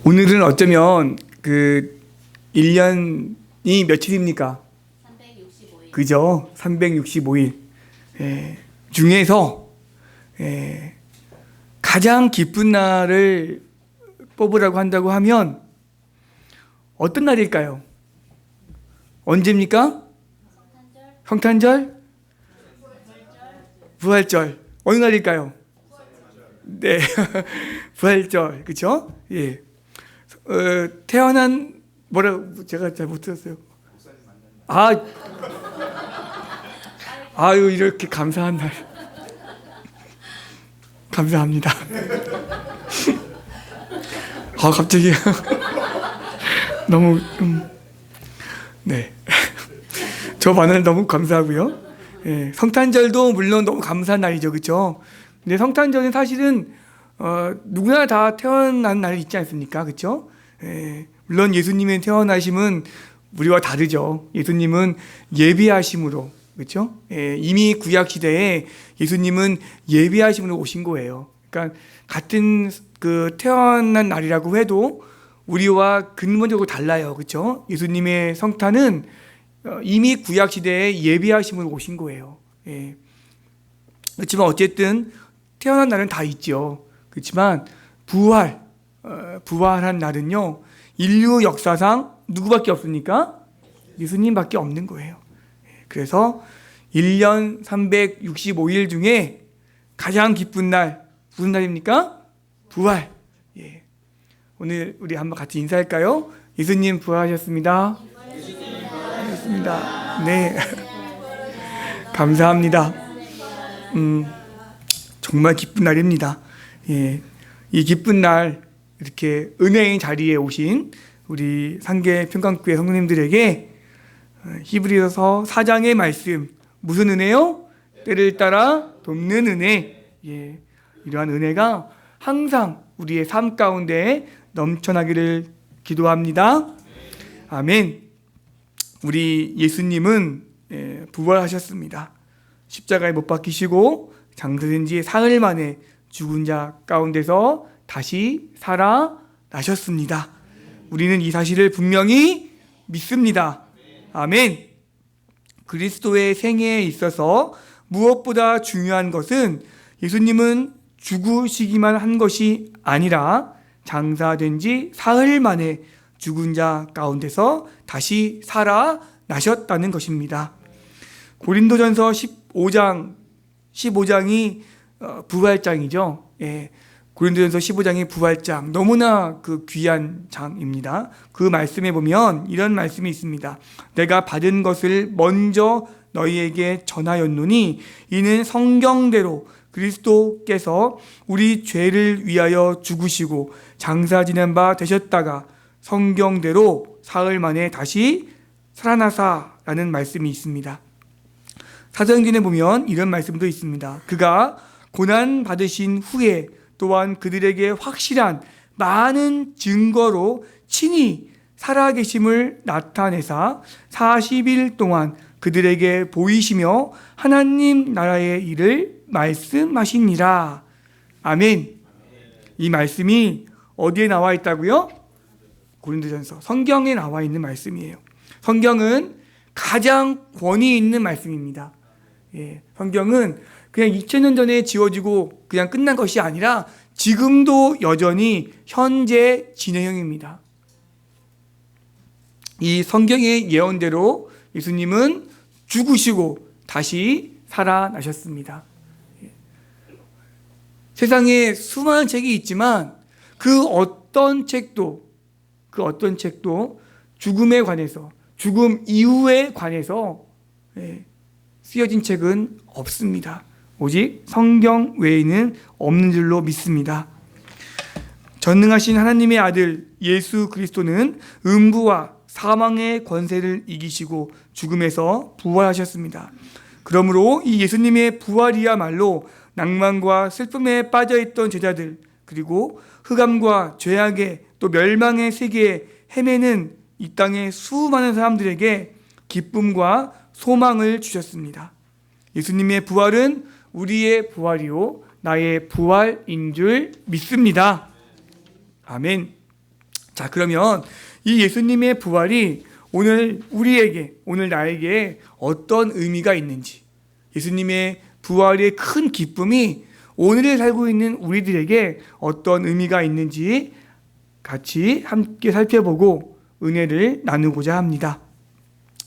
오늘은 어쩌면 1년이 며칠입니까? 365일. 그죠? 365일 중에서 가장 기쁜 날을 뽑으라고 한다고 하면 어떤 날일까요? 언제입니까? 성탄절? 부활절. 어느 날일까요? 네, 부활절. 그렇죠? 예. 태어난 제가 잘 못 들었어요. 아유, 이렇게 감사한 날. 감사합니다. 갑자기 너무 네. 저 반응 너무 감사하고요. 예, 성탄절도 물론 너무 감사한 날이죠, 그렇죠? 근데 성탄절은 사실은 누구나 다 태어난 날이 있지 않습니까, 그렇죠? 예, 물론 예수님의 태어나심은 우리와 다르죠. 예수님은 예비하심으로, 그렇죠? 예, 이미 구약 시대에 예수님은 예비하심으로 오신 거예요. 그러니까 같은 태어난 날이라고 해도 우리와 근본적으로 달라요, 그렇죠? 예수님의 성탄은 이미 구약 시대에 예비하심으로 오신 거예요. 예. 그렇지만 어쨌든 태어난 날은 다 있죠. 그렇지만 부활한 날은요, 인류 역사상 누구밖에 없습니까? 예수님밖에 없는 거예요. 그래서 1년 365일 중에 가장 기쁜 날 무슨 날입니까? 부활. 예. 오늘 우리 한번 같이 인사할까요? 예수님 부활하셨습니다. 부활하셨습니다. 네. 감사합니다. 정말 기쁜 날입니다. 예. 이 기쁜 날 이렇게 은혜의 자리에 오신 우리 상계 평강교회 성도님들에게 히브리서 4장의 말씀, 무슨 은혜요? 때를 따라 돕는 은혜. 예. 이러한 은혜가 항상 우리의 삶 가운데 넘쳐나기를 기도합니다. 아멘. 우리 예수님은 부활하셨습니다. 십자가에 못 박히시고 장사된 지 사흘 만에 죽은 자 가운데서 다시 살아나셨습니다. 우리는 이 사실을 분명히 믿습니다. 아멘. 그리스도의 생애에 있어서 무엇보다 중요한 것은 예수님은 죽으시기만 한 것이 아니라 장사된 지 사흘 만에 죽은 자 가운데서 다시 살아나셨다는 것입니다. 고린도전서 15장이 부활장이죠. 예. 고린도전서 15장이 부활장, 너무나 귀한 장입니다. 그 말씀에 보면 이런 말씀이 있습니다. 내가 받은 것을 먼저 너희에게 전하였노니 이는 성경대로 그리스도께서 우리 죄를 위하여 죽으시고 장사 지낸 바 되셨다가 성경대로 사흘 만에 다시 살아나사라는 말씀이 있습니다. 사도행전에 보면 이런 말씀도 있습니다. 그가 고난 받으신 후에 또한 그들에게 확실한 많은 증거로 친히 살아계심을 나타내사 40일 동안 그들에게 보이시며 하나님 나라의 일을 말씀하시니라. 아멘. 이 말씀이 어디에 나와 있다고요? 고린도전서, 성경에 나와 있는 말씀이에요. 성경은 가장 권위 있는 말씀입니다. 예, 성경은 그냥 2000년 전에 지어지고 그냥 끝난 것이 아니라 지금도 여전히 현재 진행형입니다. 이 성경의 예언대로 예수님은 죽으시고 다시 살아나셨습니다. 세상에 수많은 책이 있지만 그 어떤 책도 죽음에 관해서, 죽음 이후에 관해서 쓰여진 책은 없습니다. 오직 성경 외에는 없는 줄로 믿습니다. 전능하신 하나님의 아들 예수 그리스도는 음부와 사망의 권세를 이기시고 죽음에서 부활하셨습니다. 그러므로 이 예수님의 부활이야말로 낭만과 슬픔에 빠져있던 제자들, 그리고 흑암과 죄악의 또 멸망의 세계에 헤매는 이 땅의 수많은 사람들에게 기쁨과 소망을 주셨습니다. 예수님의 부활은 우리의 부활이요 나의 부활인 줄 믿습니다. 아멘. 자, 그러면 이 예수님의 부활이 오늘 우리에게, 오늘 나에게 어떤 의미가 있는지, 예수님의 부활의 큰 기쁨이 오늘에 살고 있는 우리들에게 어떤 의미가 있는지 같이 함께 살펴보고 은혜를 나누고자 합니다.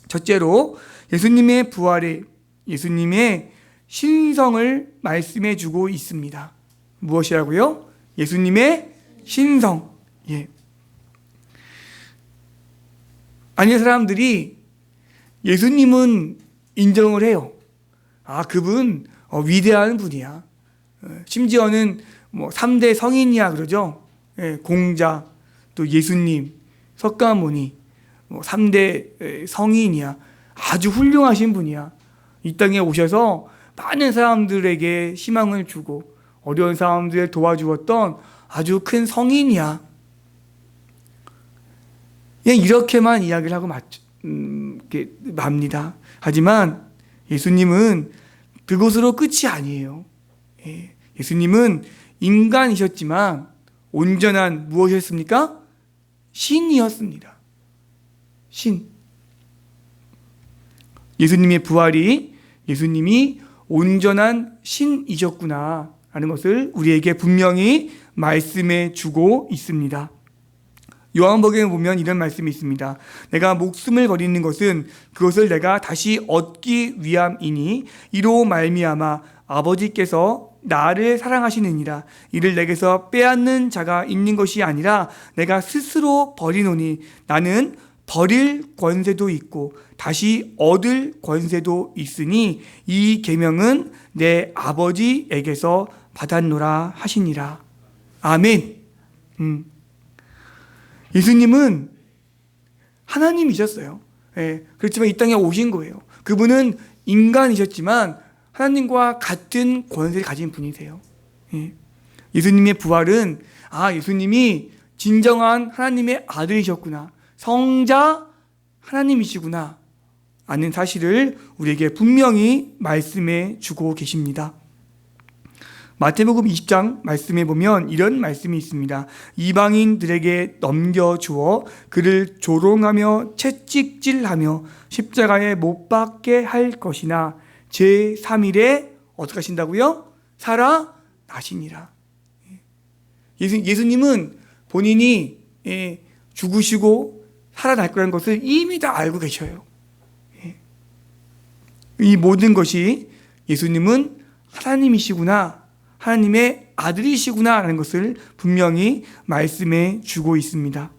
첫째로 예수님의 부활에 예수님의 신성을 말씀해 주고 있습니다. 무엇이라고요? 예수님의 신성. 예. 아니, 사람들이 예수님은 인정을 해요. 아, 그분 위대한 분이야. 심지어는 3대 성인이야 그러죠. 예, 공자, 또 예수님, 석가모니, 3대 성인이야. 아주 훌륭하신 분이야. 이 땅에 오셔서 많은 사람들에게 희망을 주고 어려운 사람들을 도와주었던 아주 큰 성인이야. 그냥 이렇게만 이야기를 하고 맙니다. 하지만 예수님은 그것으로 끝이 아니에요. 예수님은 인간이셨지만 온전한 무엇이었습니까? 신이었습니다. 신. 예수님의 부활이 예수님이 온전한 신이셨구나 하는 것을 우리에게 분명히 말씀해 주고 있습니다. 요한복음에 보면 이런 말씀이 있습니다. 내가 목숨을 버리는 것은 그것을 내가 다시 얻기 위함이니 이로 말미암아 아버지께서 나를 사랑하시느니라. 이를 내게서 빼앗는 자가 있는 것이 아니라 내가 스스로 버리노니 나는 버릴 권세도 있고 다시 얻을 권세도 있으니 이 계명은 내 아버지에게서 받았노라 하시니라. 아멘. 예수님은 하나님이셨어요. 예, 그렇지만 이 땅에 오신 거예요. 그분은 인간이셨지만 하나님과 같은 권세를 가진 분이세요. 예. 예수님의 부활은 예수님이 진정한 하나님의 아들이셨구나, 성자 하나님이시구나 아는 사실을 우리에게 분명히 말씀해 주고 계십니다. 마태복음 20장 말씀에 보면 이런 말씀이 있습니다. 이방인들에게 넘겨주어 그를 조롱하며 채찍질하며 십자가에 못 박게 할 것이나 제3일에 어떻게 하신다고요? 살아나시니라. 예수님은 본인이 죽으시고 살아날 거라는 것을 이미 다 알고 계셔요. 이 모든 것이 예수님은 하나님이시구나, 하나님의 아들이시구나 하는 것을 분명히 말씀해 주고 있습니다.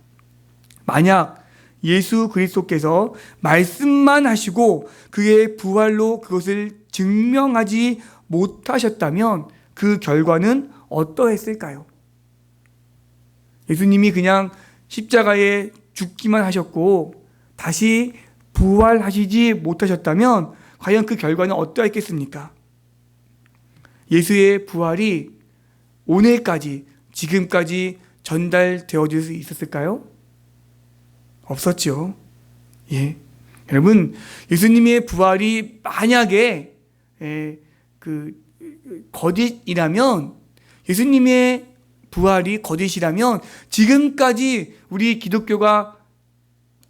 만약 예수 그리스도께서 말씀만 하시고 그의 부활로 그것을 증명하지 못하셨다면 그 결과는 어떠했을까요? 예수님이 그냥 십자가에 죽기만 하셨고 다시 부활하시지 못하셨다면 과연 그 결과는 어떠했겠습니까? 예수의 부활이 오늘까지, 지금까지 전달되어질 수 있었을까요? 없었죠. 예. 여러분, 예수님의 부활이 만약에 거짓이라면, 예수님의 부활이 거짓이라면 지금까지 우리 기독교가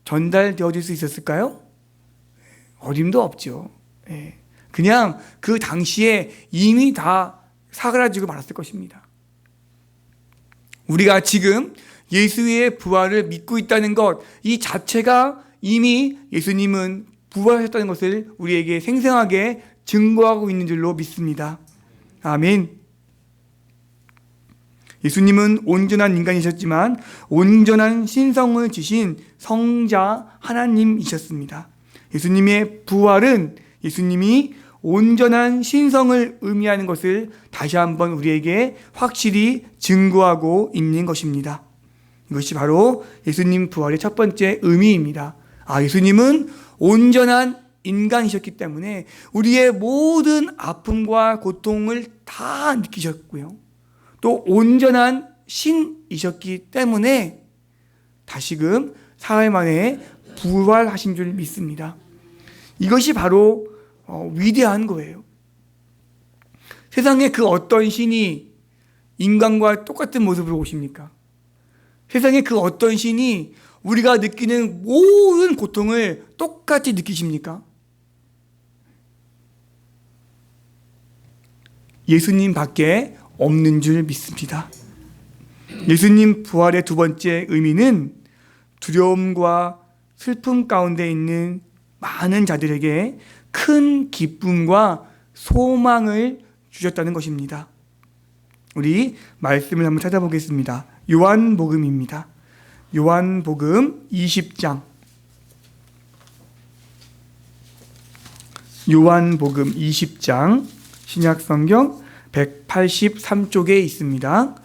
전달되어질 수 있었을까요? 어림도 없죠. 예. 그냥 그 당시에 이미 다 사그라지고 말았을 것입니다. 우리가 지금 예수의 부활을 믿고 있다는 것, 이 자체가 이미 예수님은 부활하셨다는 것을 우리에게 생생하게 증거하고 있는 줄로 믿습니다. 아멘. 예수님은 온전한 인간이셨지만 온전한 신성을 지신 성자 하나님이셨습니다. 예수님의 부활은 예수님이 온전한 신성을 의미하는 것을 다시 한번 우리에게 확실히 증거하고 있는 것입니다. 이것이 바로 예수님 부활의 첫 번째 의미입니다. 예수님은 온전한 인간이셨기 때문에 우리의 모든 아픔과 고통을 다 느끼셨고요. 또 온전한 신이셨기 때문에 다시금 사흘 만에 부활하신 줄 믿습니다. 이것이 바로 위대한 거예요. 세상에 그 어떤 신이 인간과 똑같은 모습으로 오십니까? 세상에 그 어떤 신이 우리가 느끼는 모든 고통을 똑같이 느끼십니까? 예수님 밖에 없는 줄 믿습니다. 예수님 부활의 두 번째 의미는 두려움과 슬픔 가운데 있는 많은 자들에게 큰 기쁨과 소망을 주셨다는 것입니다. 우리 말씀을 한번 찾아보겠습니다. 요한복음입니다. 요한복음 20장. 요한복음 20장 신약성경 183쪽에 있습니다.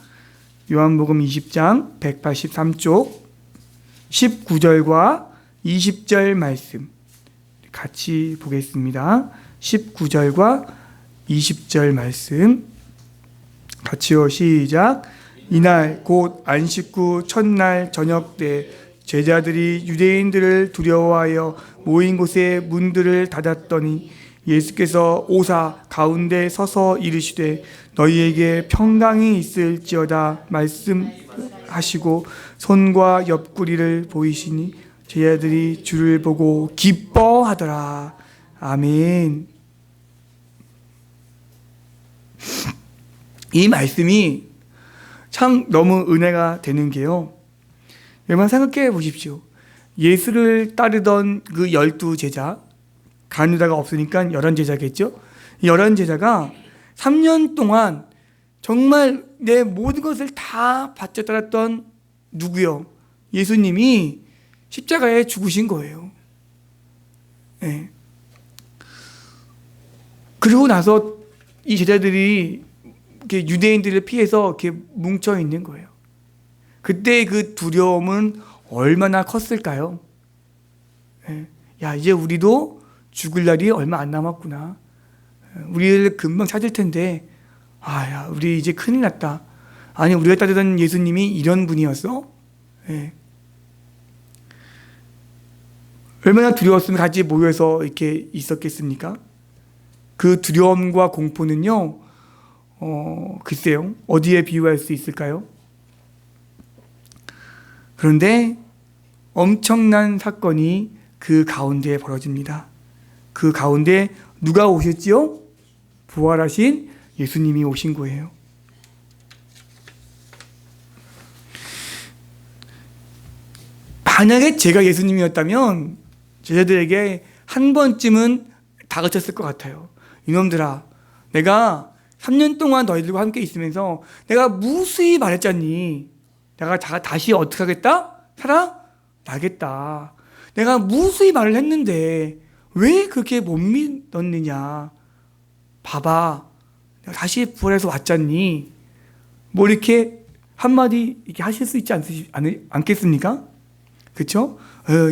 요한복음 20장 183쪽 19절과 20절 말씀 같이 보겠습니다. 19절과 20절 말씀 같이요. 시작. 이날 곧 안식 후 첫날 저녁 때 제자들이 유대인들을 두려워하여 모인 곳에 문들을 닫았더니 예수께서 오사 가운데 서서 이르시되 너희에게 평강이 있을지어다 말씀하시고 손과 옆구리를 보이시니 제자들이 주를 보고 기뻐하더라. 아멘. 이 말씀이 참 너무 은혜가 되는 게요. 여러분 생각해 보십시오. 예수를 따르던 그 12제자, 가룟유다가 없으니까 11제자겠죠? 11제자가 3년 동안 정말 내 모든 것을 다 바쳐 따랐던 누구요? 예수님이 십자가에 죽으신 거예요. 네. 그리고 나서 이 제자들이 이렇게 유대인들을 피해서 이렇게 뭉쳐 있는 거예요. 그때 그 두려움은 얼마나 컸을까요? 네. 야, 이제 우리도 죽을 날이 얼마 안 남았구나. 우리를 금방 찾을 텐데, 야, 우리 이제 큰일 났다. 아니, 우리가 따르던 예수님이 이런 분이었어? 네. 얼마나 두려웠으면 같이 모여서 이렇게 있었겠습니까? 그 두려움과 공포는요, 글쎄요, 어디에 비유할 수 있을까요? 그런데 엄청난 사건이 그 가운데 벌어집니다. 그 가운데 누가 오셨지요? 부활하신 예수님이 오신 거예요. 만약에 제가 예수님이었다면 제자들에게 한 번쯤은 다그쳤을 것 같아요. 이놈들아, 내가 3년 동안 너희들과 함께 있으면서 내가 무수히 말했잖니. 내가 다시 어떻게 하겠다? 살아나겠다. 내가 무수히 말을 했는데 왜 그렇게 못 믿었느냐. 봐봐, 내가 다시 부활해서 왔잖니. 뭐 이렇게 한마디 이렇게 하실 수 있지 않겠습니까? 그렇죠?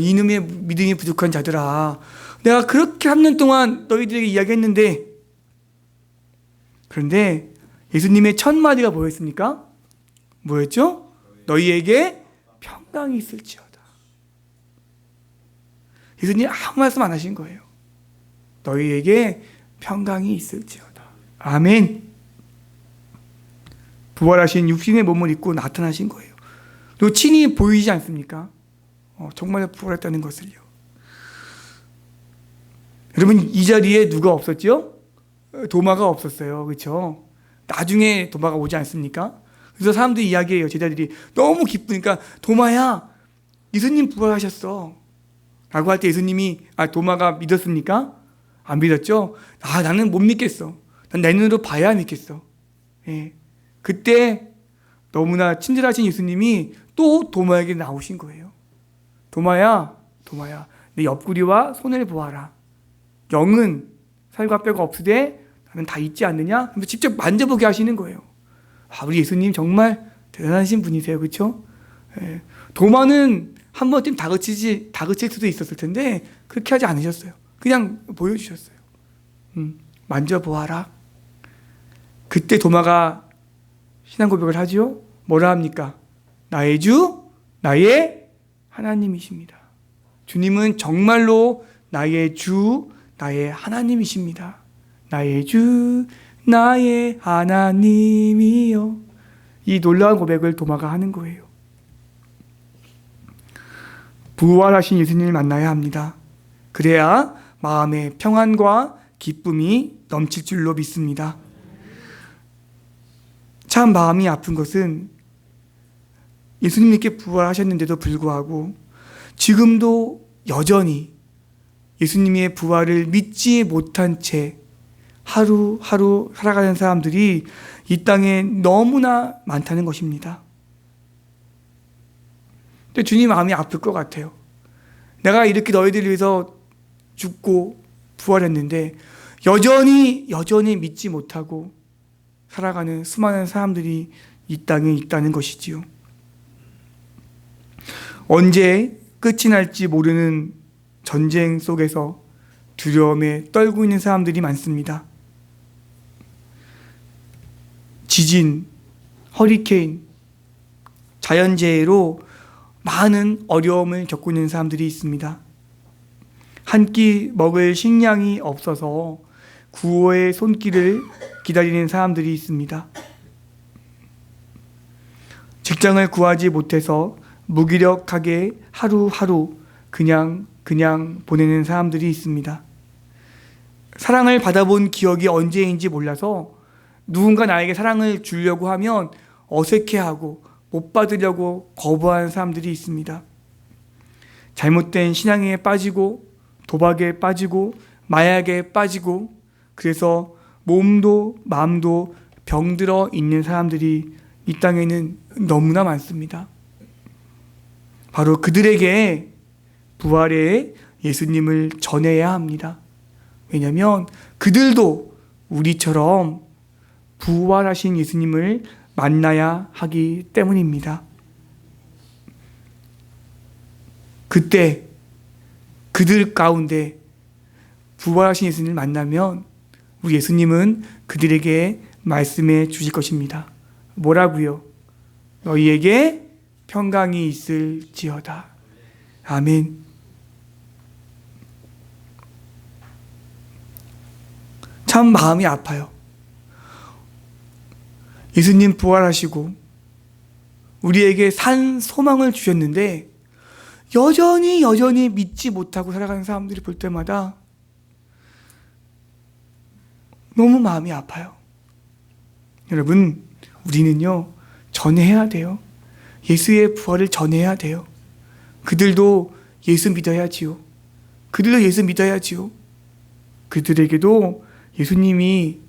이놈의 믿음이 부족한 자들아, 내가 그렇게 3년 동안 너희들에게 이야기했는데. 그런데 예수님의 첫 마디가 뭐였습니까? 뭐였죠? 너희에게 평강이 있을지어다. 예수님 아무 말씀 안 하신 거예요. 너희에게 평강이 있을지어다. 아멘. 부활하신 육신의 몸을 입고 나타나신 거예요. 그리고 친히 보이지 않습니까? 정말 부활했다는 것을요. 여러분, 이 자리에 누가 없었죠? 도마가 없었어요. 그렇죠? 나중에 도마가 오지 않습니까? 그래서 사람들이 이야기해요. 제자들이 너무 기쁘니까, 도마야, 예수님 부활하셨어 라고 할 때 예수님이, 도마가 믿었습니까? 안 믿었죠? 나는 못 믿겠어. 난 내 눈으로 봐야 믿겠어. 예. 그때 너무나 친절하신 예수님이 또 도마에게 나오신 거예요. 도마야, 내 옆구리와 손을 보아라. 영은 살과 뼈가 없으되 나는 다 있지 않느냐? 그래서 직접 만져보게 하시는 거예요. 우리 예수님 정말 대단하신 분이세요. 그렇죠? 예. 도마는 한 번쯤 다그칠 수도 있었을 텐데 그렇게 하지 않으셨어요. 그냥 보여주셨어요. 만져보아라. 그때 도마가 신앙 고백을 하죠. 뭐라 합니까? 나의 주, 나의 하나님이십니다. 주님은 정말로 나의 주, 나의 하나님이십니다. 나의 주, 나의 하나님이요. 이 놀라운 고백을 도마가 하는 거예요. 부활하신 예수님을 만나야 합니다. 그래야 마음의 평안과 기쁨이 넘칠 줄로 믿습니다. 참 마음이 아픈 것은 예수님께 부활하셨는데도 불구하고 지금도 여전히 예수님의 부활을 믿지 못한 채 하루하루 살아가는 사람들이 이 땅에 너무나 많다는 것입니다. 근데 주님 마음이 아플 것 같아요. 내가 이렇게 너희들을 위해서 죽고 부활했는데 여전히 믿지 못하고 살아가는 수많은 사람들이 이 땅에 있다는 것이지요. 언제 끝이 날지 모르는 전쟁 속에서 두려움에 떨고 있는 사람들이 많습니다. 지진, 허리케인, 자연재해로 많은 어려움을 겪고 있는 사람들이 있습니다. 한 끼 먹을 식량이 없어서 구호의 손길을 기다리는 사람들이 있습니다. 직장을 구하지 못해서 무기력하게 하루하루 그냥 보내는 사람들이 있습니다. 사랑을 받아본 기억이 언제인지 몰라서 누군가 나에게 사랑을 주려고 하면 어색해하고 못 받으려고 거부하는 사람들이 있습니다. 잘못된 신앙에 빠지고 도박에 빠지고 마약에 빠지고 그래서 몸도 마음도 병들어 있는 사람들이 이 땅에는 너무나 많습니다. 바로 그들에게 부활의 예수님을 전해야 합니다. 왜냐하면 그들도 우리처럼 부활하신 예수님을 만나야 하기 때문입니다. 그때 그들 가운데 부활하신 예수님을 만나면 우리 예수님은 그들에게 말씀해 주실 것입니다. 뭐라고요? 너희에게 평강이 있을지어다. 아멘. 참 마음이 아파요. 예수님 부활하시고 우리에게 산 소망을 주셨는데 여전히 믿지 못하고 살아가는 사람들이 볼 때마다 너무 마음이 아파요. 여러분, 우리는요 전해야 돼요. 예수의 부활을 전해야 돼요. 그들도 예수 믿어야지요. 그들에게도 예수님이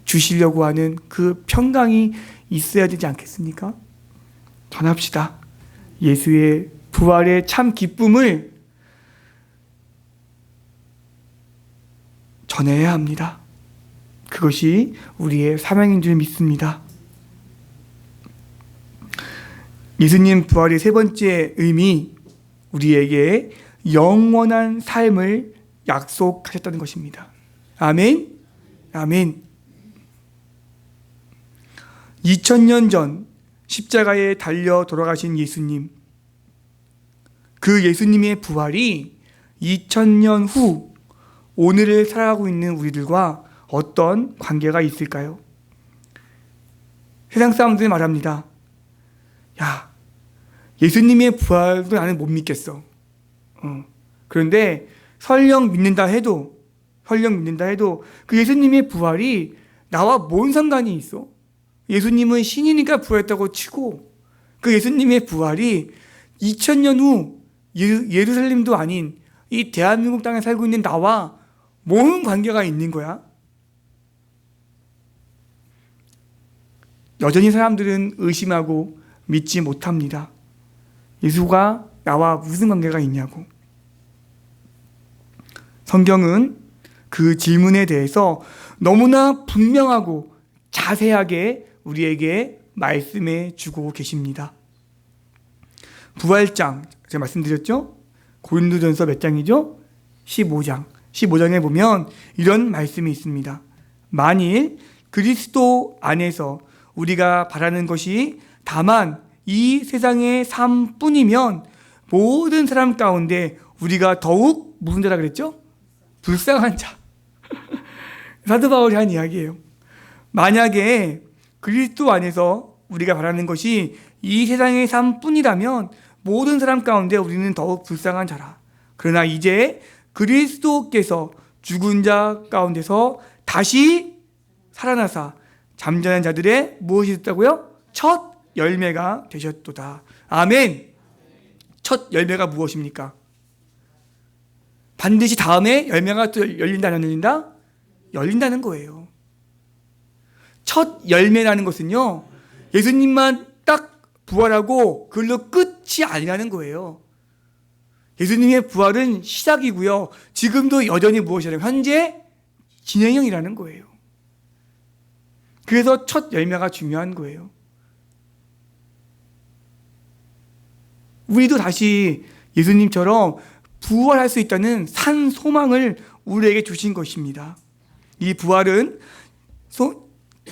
주시려고 하는 그 평강이 있어야 되지 않겠습니까? 전합시다. 예수의 부활의 참 기쁨을 전해야 합니다. 그것이 우리의 사명인 줄 믿습니다. 예수님 부활의 세 번째 의미, 우리에게 영원한 삶을 약속하셨다는 것입니다. 아멘. 아멘. 2000년 전 십자가에 달려 돌아가신 예수님, 그 예수님의 부활이 2000년 후 오늘을 살아가고 있는 우리들과 어떤 관계가 있을까요? 세상 사람들이 말합니다. 야, 예수님의 부활도 나는 못 믿겠어. 그런데 설령 믿는다 해도 그 예수님의 부활이 나와 뭔 상관이 있어? 예수님은 신이니까 부활했다고 치고 그 예수님의 부활이 2000년 후 예루살렘도 아닌 이 대한민국 땅에 살고 있는 나와 뭔 관계가 있는 거야? 여전히 사람들은 의심하고 믿지 못합니다. 예수가 나와 무슨 관계가 있냐고. 성경은 그 질문에 대해서 너무나 분명하고 자세하게 우리에게 말씀해 주고 계십니다. 부활장, 제가 말씀드렸죠? 고린도전서 몇 장이죠? 15장. 15장에 보면 이런 말씀이 있습니다. 만일 그리스도 안에서 우리가 바라는 것이 다만 이 세상의 삶뿐이면 모든 사람 가운데 우리가 더욱 무슨 자라 그랬죠? 불쌍한 자. 사도 바울이 한 이야기예요. 만약에 그리스도 안에서 우리가 바라는 것이 이 세상의 삶뿐이라면 모든 사람 가운데 우리는 더욱 불쌍한 자라. 그러나 이제 그리스도께서 죽은 자 가운데서 다시 살아나사 잠자는 자들의 무엇이 됐다고요? 첫 열매가 되셨도다. 아멘. 첫 열매가 무엇입니까? 반드시 다음에 열매가 또 열린다 안 열린다? 열린다는 거예요. 첫 열매라는 것은요, 예수님만 딱 부활하고 그걸로 끝이 아니라는 거예요. 예수님의 부활은 시작이고요, 지금도 여전히 무엇이라면 현재 진행형이라는 거예요. 그래서 첫 열매가 중요한 거예요. 우리도 다시 예수님처럼 부활할 수 있다는 산 소망을 우리에게 주신 것입니다. 이 부활은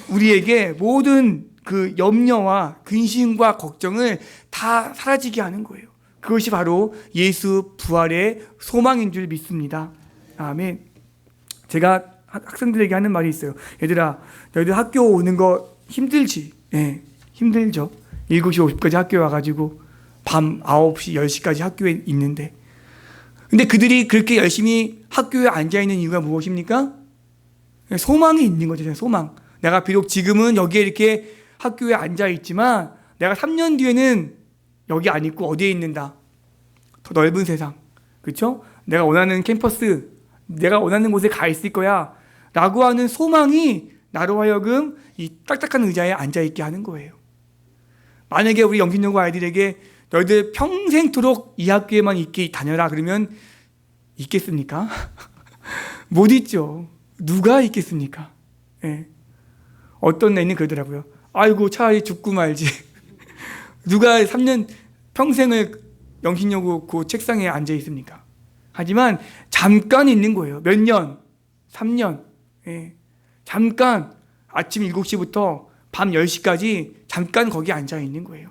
우리에게 모든 그 염려와 근심과 걱정을 다 사라지게 하는 거예요. 그것이 바로 예수 부활의 소망인 줄 믿습니다. 아멘. 제가 학생들에게 하는 말이 있어요. 얘들아, 너희들 학교 오는 거 힘들지? 네, 힘들죠. 7시 50분까지 학교에 와가지고 밤 9시, 10시까지 학교에 있는데, 근데 그들이 그렇게 열심히 학교에 앉아있는 이유가 무엇입니까? 소망이 있는 거죠. 소망. 내가 비록 지금은 여기에 이렇게 학교에 앉아있지만 내가 3년 뒤에는 여기 안 있고 어디에 있는다? 더 넓은 세상, 그렇죠? 내가 원하는 캠퍼스, 내가 원하는 곳에 가 있을 거야 라고 하는 소망이 나로 하여금 이 딱딱한 의자에 앉아있게 하는 거예요. 만약에 우리 영신여고 아이들에게 너희들 평생토록 이 학교에만 있게 다녀라 그러면 있겠습니까? 못 있죠. 누가 있겠습니까? 예. 어떤 애는 그러더라고요. 아이고, 차라리 죽고 말지. 누가 3년 평생을 영신여고 그 책상에 앉아 있습니까? 하지만 잠깐 있는 거예요. 몇 년? 3년. 예. 잠깐 아침 7시부터 밤 10시까지 잠깐 거기 앉아 있는 거예요.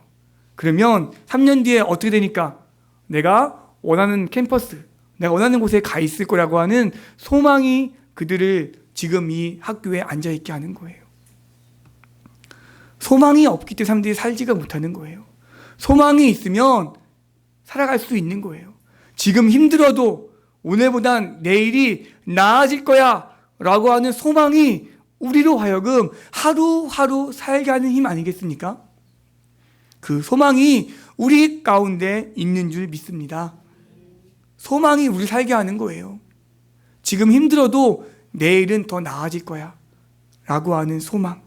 그러면 3년 뒤에 어떻게 되니까 내가 원하는 캠퍼스, 내가 원하는 곳에 가 있을 거라고 하는 소망이 그들을 지금 이 학교에 앉아 있게 하는 거예요. 소망이 없기 때문에 사람들이 살지가 못하는 거예요. 소망이 있으면 살아갈 수 있는 거예요. 지금 힘들어도 오늘보단 내일이 나아질 거야 라고 하는 소망이 우리로 하여금 하루하루 살게 하는 힘 아니겠습니까? 그 소망이 우리 가운데 있는 줄 믿습니다. 소망이 우리 살게 하는 거예요. 지금 힘들어도 내일은 더 나아질 거야 라고 하는 소망.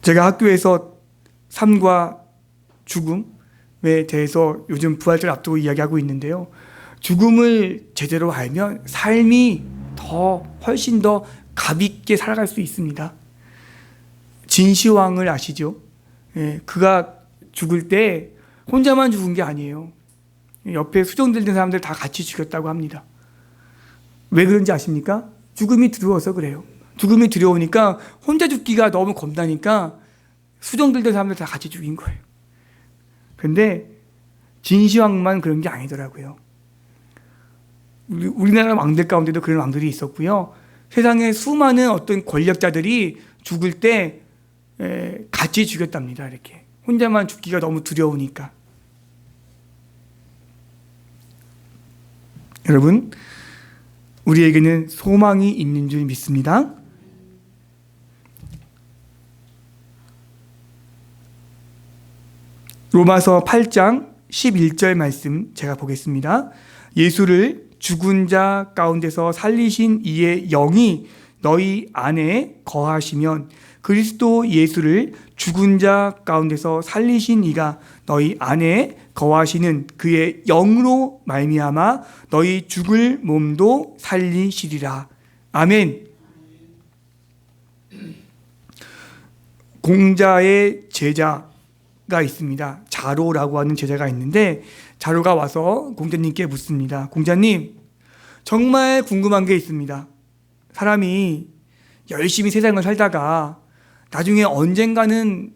제가 학교에서 삶과 죽음에 대해서 요즘 부활절 앞두고 이야기하고 있는데요, 죽음을 제대로 알면 삶이 훨씬 더 값있게 살아갈 수 있습니다. 진시황을 아시죠? 예, 그가 죽을 때 혼자만 죽은 게 아니에요. 옆에 수종들던 사람들 다 같이 죽였다고 합니다. 왜 그런지 아십니까? 죽음이 두려워서 그래요. 죽음이 두려우니까 혼자 죽기가 너무 겁나니까 수종들던 사람들 다 같이 죽인 거예요. 그런데 진시황만 그런 게 아니더라고요. 우리나라 왕들 가운데도 그런 왕들이 있었고요. 세상에 수많은 어떤 권력자들이 죽을 때 같이 죽였답니다. 이렇게 혼자만 죽기가 너무 두려우니까. 여러분, 우리에게는 소망이 있는 줄 믿습니다. 로마서 8장 11절 말씀 제가 보겠습니다. 예수를 죽은 자 가운데서 살리신 이의 영이 너희 안에 거하시면 그리스도 예수를 죽은 자 가운데서 살리신 이가 너희 안에 거하시는 그의 영으로 말미암아 너희 죽을 몸도 살리시리라. 아멘. 공자의 제자가 있습니다. 자로라고 하는 제자가 있는데, 자로가 와서 공자님께 묻습니다. 공자님, 정말 궁금한 게 있습니다. 사람이 열심히 세상을 살다가 나중에 언젠가는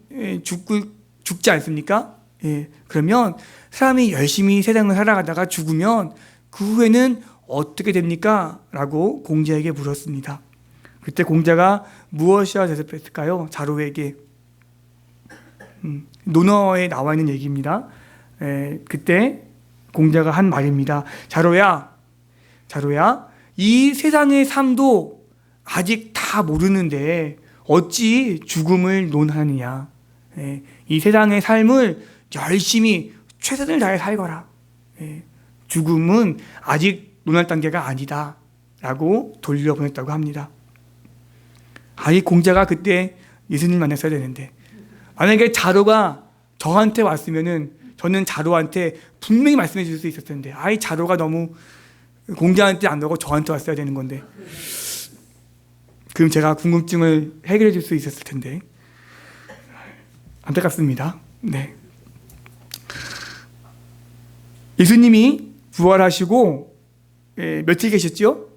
죽지 않습니까? 예, 그러면 사람이 열심히 세상을 살아가다가 죽으면 그 후에는 어떻게 됩니까? 라고 공자에게 물었습니다. 그때 공자가 무엇이라 대답했을까요? 자로에게 논어에 나와 있는 얘기입니다. 그때 공자가 한 말입니다. 자로야, 이 세상의 삶도 아직 다 모르는데 어찌 죽음을 논하느냐. 이 세상의 삶을 열심히 최선을 다해 살거라. 죽음은 아직 논할 단계가 아니다 라고 돌려보냈다고 합니다. 이 공자가 그때 예수님 만났어야 되는데, 만약에 자로가 저한테 왔으면은 저는 자로한테 분명히 말씀해 줄 수 있었을 텐데, 자로가 너무 공자한테 안 오고 저한테 왔어야 되는 건데, 그럼 제가 궁금증을 해결해 줄 수 있었을 텐데, 안타깝습니다. 네. 예수님이 부활하시고 며칠 계셨죠?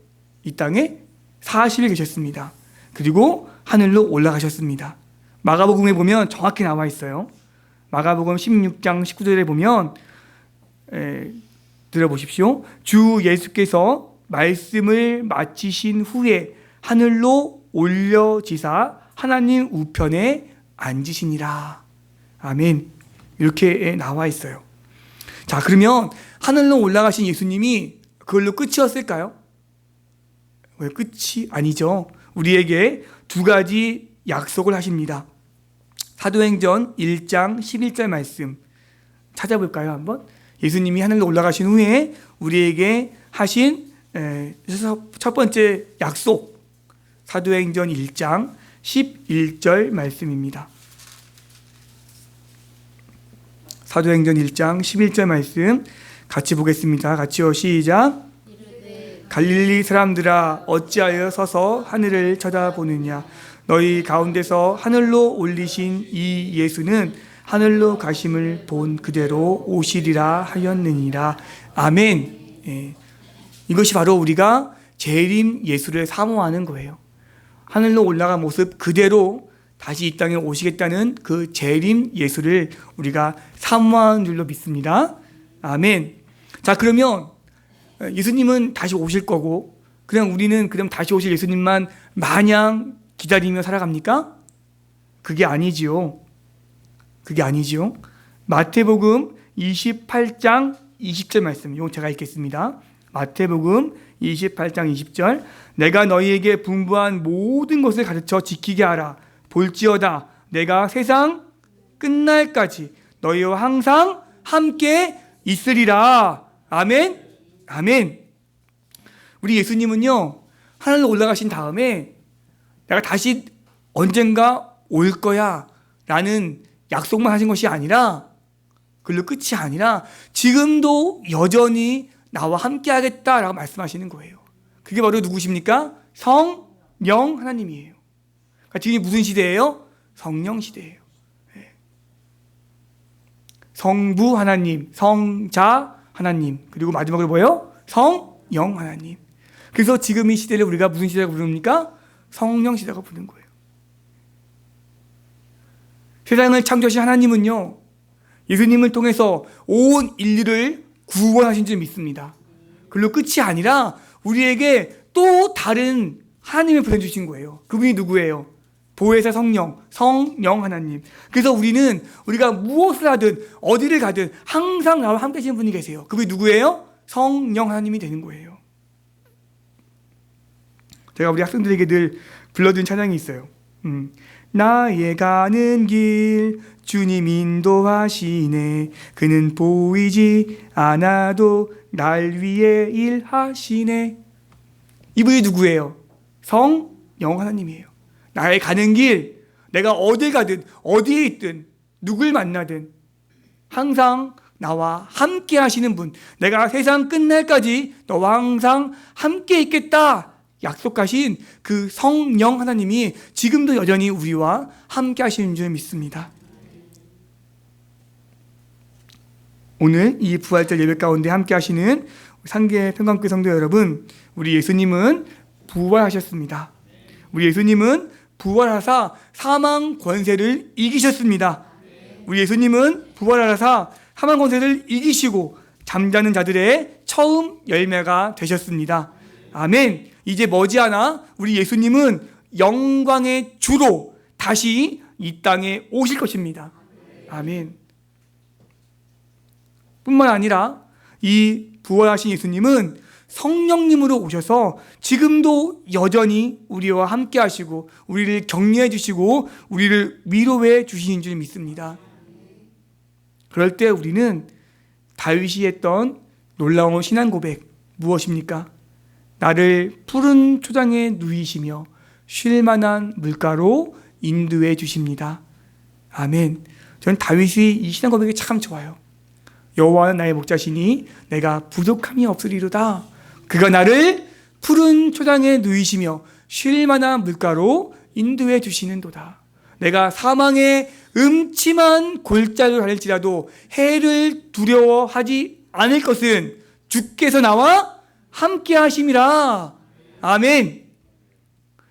이 땅에 40일 계셨습니다. 그리고 하늘로 올라가셨습니다. 마가복음에 보면 정확히 나와 있어요. 마가복음 16장 19절에 보면 들어보십시오. 주 예수께서 말씀을 마치신 후에 하늘로 올려지사 하나님 우편에 앉으시니라. 아멘. 이렇게 나와 있어요. 자, 그러면 하늘로 올라가신 예수님이 그걸로 끝이었을까요? 왜 끝이 아니죠? 우리에게 두 가지 약속을 하십니다. 사도행전 1장 11절 말씀 찾아볼까요? 한번. 예수님이 하늘로 올라가신 후에 우리에게 하신 첫 번째 약속, 사도행전 1장 11절 말씀입니다. 사도행전 1장 11절 말씀 같이 보겠습니다. 같이요. 시작. 갈릴리 사람들아, 어찌하여 서서 하늘을 쳐다보느냐. 너희 가운데서 하늘로 올리신 이 예수는 하늘로 가심을 본 그대로 오시리라 하였느니라. 아멘. 이것이 바로 우리가 재림 예수를 사모하는 거예요. 하늘로 올라간 모습 그대로 다시 이 땅에 오시겠다는 그 재림 예수를 우리가 사모하는 줄로 믿습니다. 아멘. 자, 그러면 예수님은 다시 오실 거고, 그냥 우리는 그럼 다시 오실 예수님만 마냥 기다리며 살아갑니까? 그게 아니지요. 마태복음 28장 20절 말씀, 이거 제가 읽겠습니다. 마태복음 28장 20절. 내가 너희에게 분부한 모든 것을 가르쳐 지키게 하라. 볼지어다 내가 세상 끝날까지 너희와 항상 함께 있으리라. 아멘. 아멘. 우리 예수님은요, 하늘로 올라가신 다음에 내가 다시 언젠가 올 거야 라는 약속만 하신 것이 아니라, 그걸로 끝이 아니라 지금도 여전히 나와 함께 하겠다라고 말씀하시는 거예요. 그게 바로 누구십니까? 성령 하나님이에요. 그러니까 지금 무슨 시대예요? 성령 시대예요. 성부 하나님, 성자 하나님, 그리고 마지막으로 뭐예요? 성령 하나님. 그래서 지금 이 시대를 우리가 무슨 시대라고 부릅니까? 성령 시대라고 부르는 거예요. 세상을 창조하신 하나님은요, 예수님을 통해서 온 인류를 구원하신 줄 믿습니다. 그걸로 끝이 아니라 우리에게 또 다른 하나님을 보내주신 거예요. 그분이 누구예요? 보혜사 성령 하나님. 그래서 우리가 무엇을 하든 어디를 가든 항상 나와 함께 하시는 분이 계세요. 그분이 누구예요? 성령 하나님이 되는 거예요. 제가 우리 학생들에게 늘 불러드린 찬양이 있어요. 나의 가는 길 주님 인도하시네. 그는 보이지 않아도 날 위해 일하시네. 이분이 누구예요? 성령 하나님이에요. 나의 가는 길, 내가 어딜 가든 어디에 있든 누굴 만나든 항상 나와 함께 하시는 분, 내가 세상 끝날까지 너와 항상 함께 있겠다 약속하신 그 성령 하나님이 지금도 여전히 우리와 함께 하시는 줄 믿습니다. 오늘 이 부활절 예배 가운데 함께 하시는 상계 평강교회 성도 여러분, 우리 예수님은 부활하셨습니다. 우리 예수님은 부활하사 사망 권세를 이기셨습니다. 우리 예수님은 부활하사 사망 권세를 이기시고 잠자는 자들의 처음 열매가 되셨습니다. 아멘. 이제 머지않아 우리 예수님은 영광의 주로 다시 이 땅에 오실 것입니다. 아멘. 뿐만 아니라 이 부활하신 예수님은 성령님으로 오셔서 지금도 여전히 우리와 함께 하시고 우리를 격려해 주시고 우리를 위로해 주시는 줄 믿습니다. 그럴 때 우리는 다윗이 했던 놀라운 신앙 고백 무엇입니까? 나를 푸른 초장에 누이시며 쉴 만한 물가로 인도해 주십니다. 아멘. 저는 다윗이 이 신앙 고백이 참 좋아요. 여호와는 나의 목자시니 내가 부족함이 없으리로다. 그가 나를 푸른 초장에 누이시며 쉴 만한 물가로 인도해 주시는도다. 내가 사망의 음침한 골짜기를 갈지라도 해를 두려워하지 않을 것은 주께서 나와 함께 하심이라. 아멘.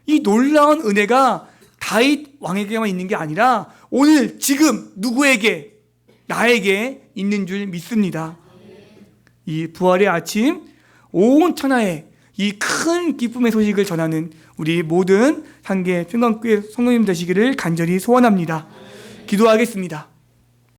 이 놀라운 은혜가 다윗 왕에게만 있는 게 아니라 오늘 지금 누구에게, 나에게 있는 줄 믿습니다. 이 부활의 아침 온 천하에 이 큰 기쁨의 소식을 전하는 우리 모든 상계 평강교회 성도님 되시기를 간절히 소원합니다. 기도하겠습니다.